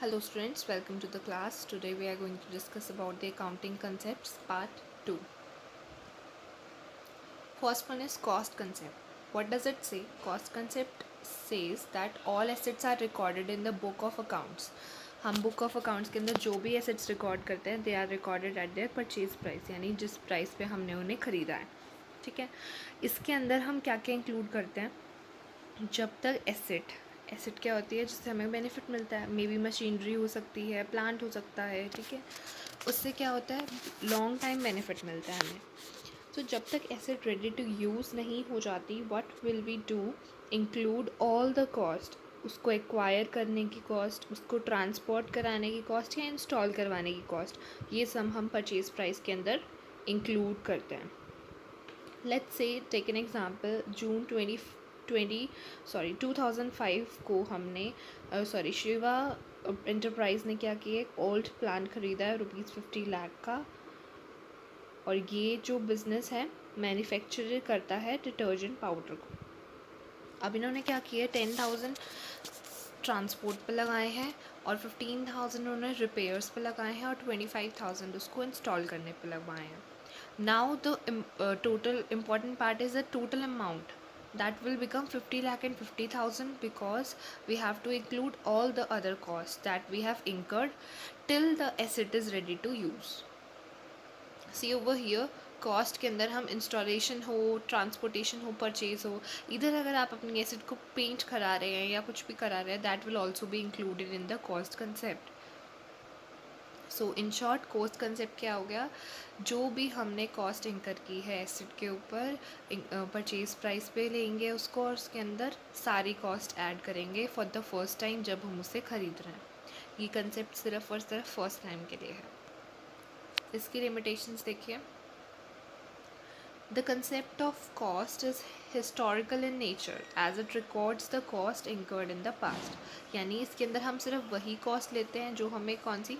Hello students, welcome to the class. Today we are going to discuss about the accounting concepts part 2. First one is cost concept. What does it say? Cost concept says that all assets are recorded in the book of accounts. हम book of accounts के अंदर जो भी assets record करते हैं they are recorded at their purchase price, यानी जिस price पे हमने उन्हें ख़रीदा है. ठीक है. इसके अंदर हम क्या क्या इंक्लूड करते हैं? जब तक एसेट क्या होती है जिससे हमें बेनिफिट मिलता है. मे बी मशीनरी हो सकती है, प्लांट हो सकता है. ठीक है. उससे क्या होता है, लॉन्ग टाइम बेनिफिट मिलता है हमें. तो जब तक एसेट रेडी टू यूज़ नहीं हो जाती, what will we do? Include all the cost. उसको एक्वायर करने की कॉस्ट, उसको ट्रांसपोर्ट कराने की कॉस्ट या इंस्टॉल करवाने की कॉस्ट, ये सब हम परचेज प्राइस के अंदर इंक्लूड करते हैं. Let's say take an example. जून 2005 को हमने शिवा एंटरप्राइज ने क्या किया, एक ओल्ड प्लांट ख़रीदा है ₹50 लाख का. और ये जो बिज़नेस है मैन्युफैक्चर करता है डिटर्जेंट पाउडर को. अब इन्होंने क्या किया, 10,000 ट्रांसपोर्ट पे लगाए हैं और 15,000 उन्होंने रिपेयर्स पे लगाए हैं और 25,000 उसको इंस्टॉल करने पे लगवाए हैं. Now the total important part is the total amount that will become 50 lakh and 50,000 because we have to include all the other costs that we have incurred till the asset is ready to use. See over here, cost के अंदर हम installation हो, transportation हो, purchase हो, इधर अगर आप अपनी एसेट को पेंट करा रहे हैं या कुछ भी करा रहे हैं, that will also be included in the cost concept. So in short cost concept क्या हो गया, जो भी हमने कॉस्ट इंकर की है एसेट के ऊपर, परचेज प्राइस पे लेंगे उसको और उसके अंदर सारी कॉस्ट ऐड करेंगे फॉर द फर्स्ट टाइम जब हम उसे ख़रीद रहे हैं. ये कंसेप्ट सिर्फ और सिर्फ फर्स्ट टाइम के लिए है. इसकी लिमिटेशंस देखिए. The concept of cost is historical in nature as it records the cost incurred in the past. यानी इसके अंदर हम सिर्फ वही कॉस्ट लेते हैं जो हमें कौन सी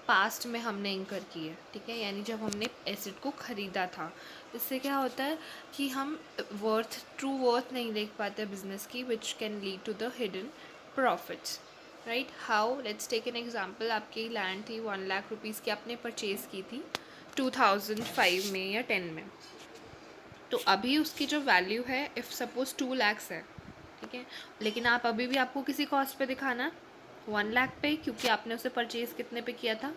पास्ट में हमने इंकर की है. ठीक है. यानी जब हमने एसेट को ख़रीदा था. इससे क्या होता है कि हम ट्रू वर्थ नहीं देख पाते बिजनेस की, which can lead to the hidden profits. Right. How? Let's take an example. आपकी लैंड थी 1 लाख रुपीज़ की, आपने परचेज़ की थी 2005 में या 10 में. तो अभी उसकी जो वैल्यू है, इफ़ सपोज 2 लैक्स है. ठीक है. लेकिन आप अभी भी आपको किसी कॉस्ट पे दिखाना 1 लाख पे, क्योंकि आपने उसे परचेज़ कितने पे किया था,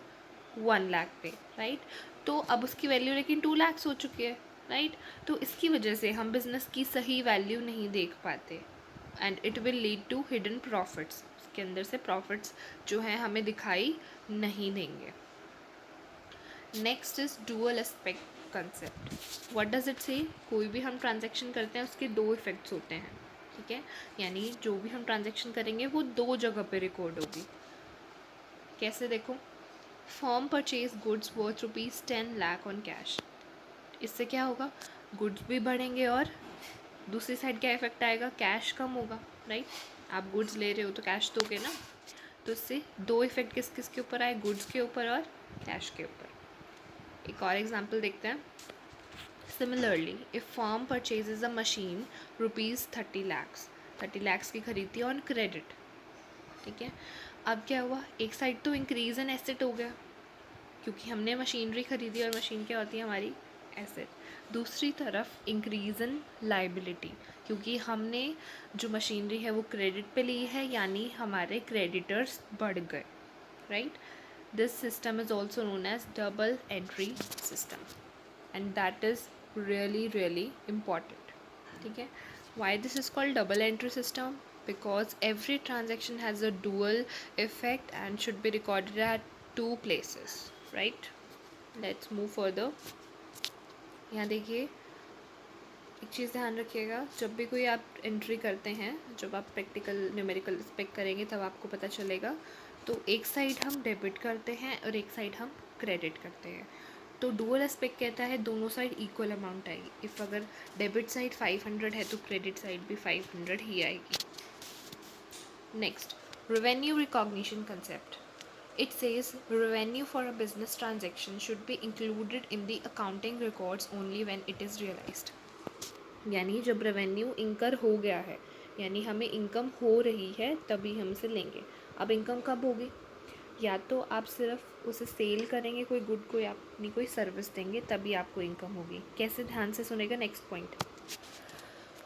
1 लाख पे. राइट. तो अब उसकी वैल्यू लेकिन 2 लैक्स हो चुकी है. राइट. तो इसकी वजह से हम बिज़नेस की सही वैल्यू नहीं देख पाते and it will lead to hidden profits. उसके अंदर से प्रॉफिट्स जो हैं हमें दिखाई नहीं देंगे. Next is dual aspect concept. What does it से? कोई भी हम ट्रांजैक्शन करते हैं उसके दो इफ़ेक्ट्स होते हैं. ठीक है. यानी जो भी हम ट्रांजैक्शन करेंगे वो दो जगह पे रिकॉर्ड होगी. कैसे? देखो. Firm purchase goods worth ₹10 lakh on cash. इससे क्या होगा, गुड्स भी बढ़ेंगे और दूसरी साइड क्या इफेक्ट आएगा, कैश कम होगा. राइट. आप गुड्स ले रहे हो तो कैश दोगे ना. तो इससे दो इफेक्ट किस किस के ऊपर आए, गुड्स के ऊपर और कैश के ऊपर. एक और एग्जाम्पल देखते हैं. Similarly if firm purchases a machine ₹30 lakhs, 30 lakhs की खरीदी ऑन क्रेडिट. ठीक है. अब क्या हुआ, एक साइड तो इंक्रीज इन एसेट हो गया क्योंकि हमने मशीनरी खरीदी और मशीन क्या होती है हमारी एसेट. दूसरी तरफ इंक्रीज इन लाइबिलिटी, क्योंकि हमने जो मशीनरी है वो क्रेडिट पे ली है, यानी हमारे क्रेडिटर्स बढ़ गए. Right. This system is also known as double entry system and that is really important. ठीक है. Why this is called double entry system? Because every transaction has a dual effect and should be recorded at two places. Right. Let's move further. यहाँ देखिए, एक चीज़ ध्यान रखिएगा, जब भी कोई आप एंट्री करते हैं, जब आप प्रैक्टिकल न्यूमेरिकल एस्पेक्ट करेंगे तब आपको पता चलेगा. तो एक साइड हम डेबिट करते हैं और एक साइड हम क्रेडिट करते हैं. तो डुअल एस्पेक्ट कहता है दोनों साइड इक्वल अमाउंट आएगी. इफ़ अगर डेबिट साइड 500 है तो क्रेडिट साइड भी 500 ही आएगी. Next, revenue recognition concept. It says revenue for a business transaction should be included in the accounting records only when it is realized. यानी जब revenue इंकर हो गया है, यानी हमें इनकम हो रही है, तभी हम इसे लेंगे. अब इनकम कब होगी, या तो आप सिर्फ उसे सेल करेंगे कोई गुड को या अपनी कोई सर्विस देंगे, तभी आपको इनकम होगी। कैसे, ध्यान से सुनेगा next point.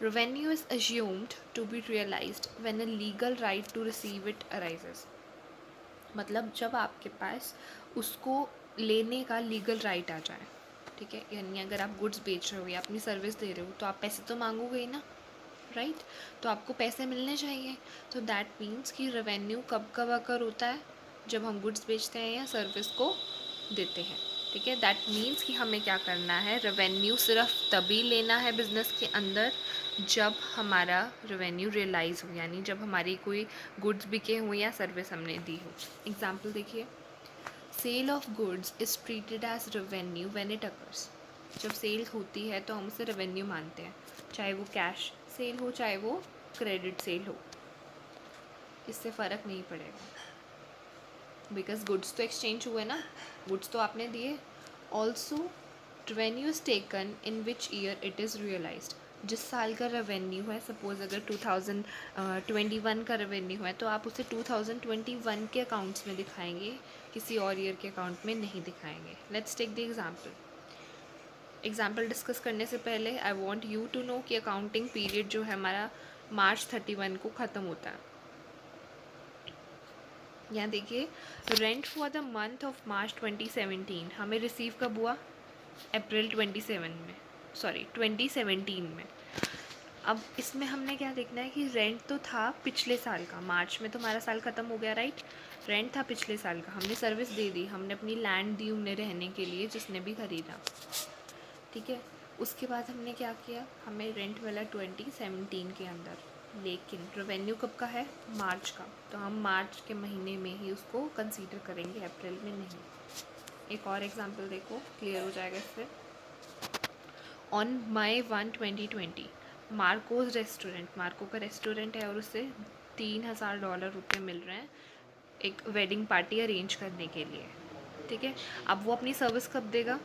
Revenue is assumed to be realized when a legal right to receive it arises। मतलब जब आपके पास उसको लेने का लीगल राइट आ जाए, ठीक है। यानी अगर आप गुड्स बेच रहे हो या अपनी सर्विस दे रहे हो तो आप पैसे तो मांगोगे ही ना, राइट। तो आपको पैसे मिलने चाहिए। तो दैट मीन्स कि रेवेन्यू कब कब अकर होता है, जब हम गुड्स बेचते हैं या सर्विस को देते हैं, ठीक है। दैट मीन्स कि हमें क्या करना है, रेवेन्यू सिर्फ तभी लेना है बिजनेस के अंदर जब हमारा रेवेन्यू रियलाइज़ हो, यानी जब हमारी कोई गुड्स बिके हुए या सर्विस हमने दी हो। एग्जाम्पल देखिए, sale of goods is treated as revenue when it occurs. जब सेल होती है तो हम उसे रेवेन्यू मानते हैं, चाहे वो कैश सेल हो चाहे वो क्रेडिट सेल हो, इससे फ़र्क नहीं पड़ेगा, बिकॉज गुड्स तो एक्सचेंज हुए ना, गुड्स तो आपने दिए। Also revenue is taken in which year it is realised. जिस साल का रेवेन्यू है, सपोज़ अगर 2021 का रेवेन्यू है तो आप उसे 2021 के अकाउंट्स में दिखाएंगे, किसी और ईयर के अकाउंट में नहीं दिखाएंगे। Let's take the example discuss करने से पहले I want you to know कि अकाउंटिंग पीरियड जो है हमारा March 31 को ख़त्म होता है। यहाँ देखिए, rent for the month of March 2017 हमें रिसीव कब हुआ, अप्रैल 2017 में। अब इसमें हमने क्या देखना है कि रेंट तो था पिछले साल का, मार्च में तो हमारा साल ख़त्म हो गया, राइट। रेंट था पिछले साल का, हमने सर्विस दे दी, हमने अपनी लैंड दी उन्हें रहने के लिए जिसने भी ख़रीदा, ठीक है। उसके बाद हमने क्या किया, हमें रेंट मिला 2017 के अंदर, लेकिन रेवेन्यू कब का है, मार्च का। तो हम मार्च के महीने में ही उसको कंसीडर करेंगे, अप्रैल में नहीं। एक और एग्जांपल देखो, क्लियर हो जाएगा इससे। On May 1, 2020 Marcos restaurant, Marco का रेस्टोरेंट है और उससे $3,000 मिल रहे हैं एक वेडिंग पार्टी अरेंज करने के लिए, ठीक है। अब वो अपनी सर्विस कब देगा,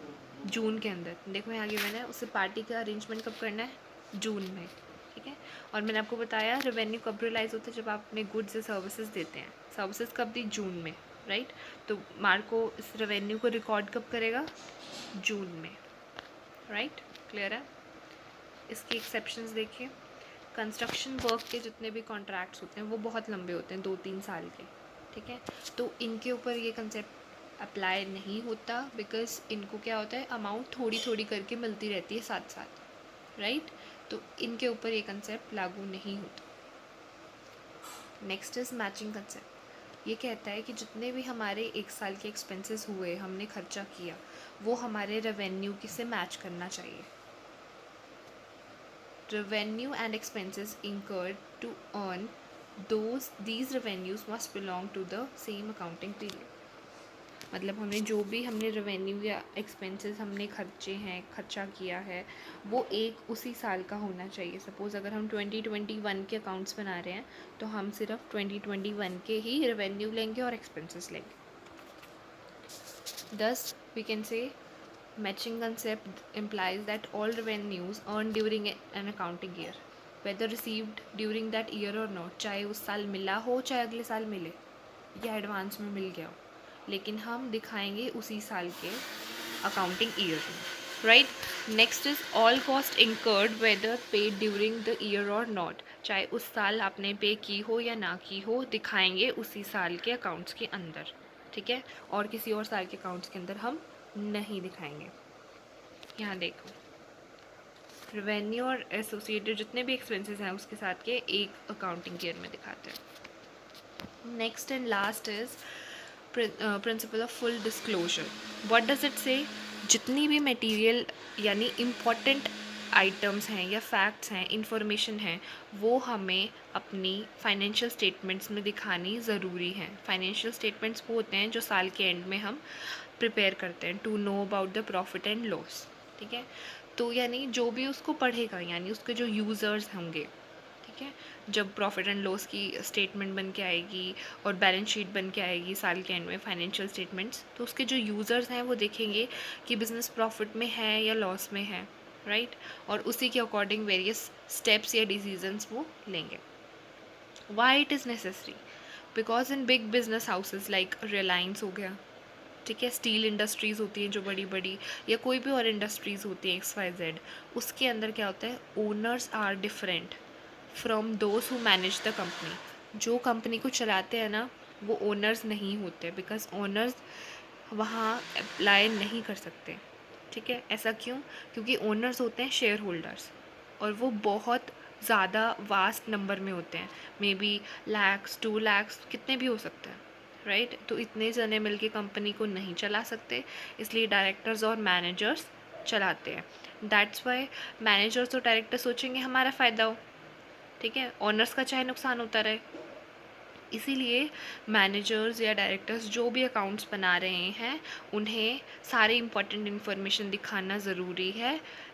जून के अंदर। देखो यहाँ आगे मैंने उसे पार्टी का अरेंजमेंट कब करना है, जून में, ठीक है। और मैंने आपको बताया रेवेन्यू कब रियलाइज़ होता है, जब आप अपने गुड्स या सर्विसेज देते हैं। सर्विसेज कब दी, जून में, राइट। तो मार्को इस रेवेन्यू को रिकॉर्ड कब करेगा, जून में, राइट। क्लियर है। इसके एक्सेप्शंस देखिए, कंस्ट्रक्शन वर्क के जितने भी कॉन्ट्रैक्ट्स होते हैं वो बहुत लंबे होते हैं, 2-3 साल के, ठीक है। तो इनके ऊपर ये कंसेप्ट अप्लाई नहीं होता, बिकॉज इनको क्या होता है, अमाउंट थोड़ी थोड़ी करके मिलती रहती है साथ साथ, राइट। तो इनके ऊपर ये कंसेप्ट लागू नहीं होता। Next is matching concept. ये कहता है कि जितने भी हमारे एक साल के एक्सपेंसेस हुए, हमने खर्चा किया, वो हमारे रेवेन्यू से मैच करना चाहिए। Revenue and expenses incurred to earn these revenues must belong to the same accounting period। मतलब हमने रेवेन्यू या एक्सपेंसेस हमने खर्चा किया है, वो एक उसी साल का होना चाहिए। सपोज़ अगर हम 2021 के अकाउंट्स बना रहे हैं तो हम सिर्फ 2021 के ही रेवेन्यू लेंगे और एक्सपेंसेस लेंगे। Thus we can say matching concept implies that all revenues earned during an accounting year, whether received during that year or not, चाहे उस साल मिला हो चाहे अगले साल मिले या एडवांस में मिल गया हो, लेकिन हम दिखाएंगे उसी साल के अकाउंटिंग ईयर में, right. Next is all cost incurred whether paid during the year और नॉट, चाहे उस साल आपने पे की हो या ना की हो, दिखाएंगे उसी साल के अकाउंट्स के अंदर, ठीक है। और किसी और साल के अकाउंट्स के अंदर हम नहीं दिखाएंगे। यहाँ देखो, रेवेन्यू और एसोसिएटेड जितने भी एक्सपेंसेस हैं उसके साथ के एक अकाउंटिंग ईयर में दिखाते हैं। Next and last is principle of full disclosure. What does it से, जितनी भी मटेरियल यानी इम्पॉर्टेंट आइटम्स हैं या फैक्ट्स हैं, इंफॉर्मेशन है, वो हमें अपनी फाइनेंशियल स्टेटमेंट्स में दिखानी ज़रूरी है। फाइनेंशियल स्टेटमेंट्स वो होते हैं जो साल के एंड में हम प्रिपेयर करते हैं to know about the profit and loss, ठीक है। तो यानी जो भी उसको पढ़ेगा, यानी उसके जो यूज़र्स होंगे, ठीक है, जब प्रॉफिट एंड लॉस की स्टेटमेंट बन के आएगी और बैलेंस शीट बन के आएगी साल के एंड में, फाइनेंशियल स्टेटमेंट्स, तो उसके जो यूज़र्स हैं वो देखेंगे कि बिज़नेस प्रॉफिट में है या लॉस में है, राइट। और उसी के अकॉर्डिंग वेरियस स्टेप्स या डिसीजंस वो लेंगे। Why it is necessary, because in big business houses like Reliance हो गया, ठीक है, स्टील इंडस्ट्रीज़ होती हैं जो बड़ी बड़ी, या कोई भी और इंडस्ट्रीज़ होती हैं XYZ, उसके अंदर क्या होता है, owners are different from those who manage the company. जो कंपनी को चलाते हैं ना, वो ओनर्स नहीं होते, बिकॉज ओनर्स वहाँ अप्लाई नहीं कर सकते, ठीक है। ऐसा क्यों? क्योंकि ओनर्स होते हैं शेयर होल्डर्स, और वो बहुत ज़्यादा वास्ट नंबर में होते हैं, मे बी लैक्स 2 लैक्स कितने भी हो सकते हैं, राइट। तो इतने जने मिलके कंपनी को नहीं चला सकते, इसलिए डायरेक्टर्स और मैनेजर्स चलाते हैं। दैट्स वाई मैनेजर्स और डायरेक्टर सोचेंगे हमारा फ़ायदा हो, ठीक है, ओनर्स का चाहे नुकसान होता रहे। इसीलिए मैनेजर्स या डायरेक्टर्स जो भी अकाउंट्स बना रहे हैं, उन्हें सारे इंपॉर्टेंट इन्फॉर्मेशन दिखाना ज़रूरी है।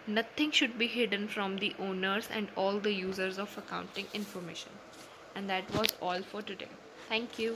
Nothing should be hidden from the owners and all the users of accounting information. And that was all for today. Thank you.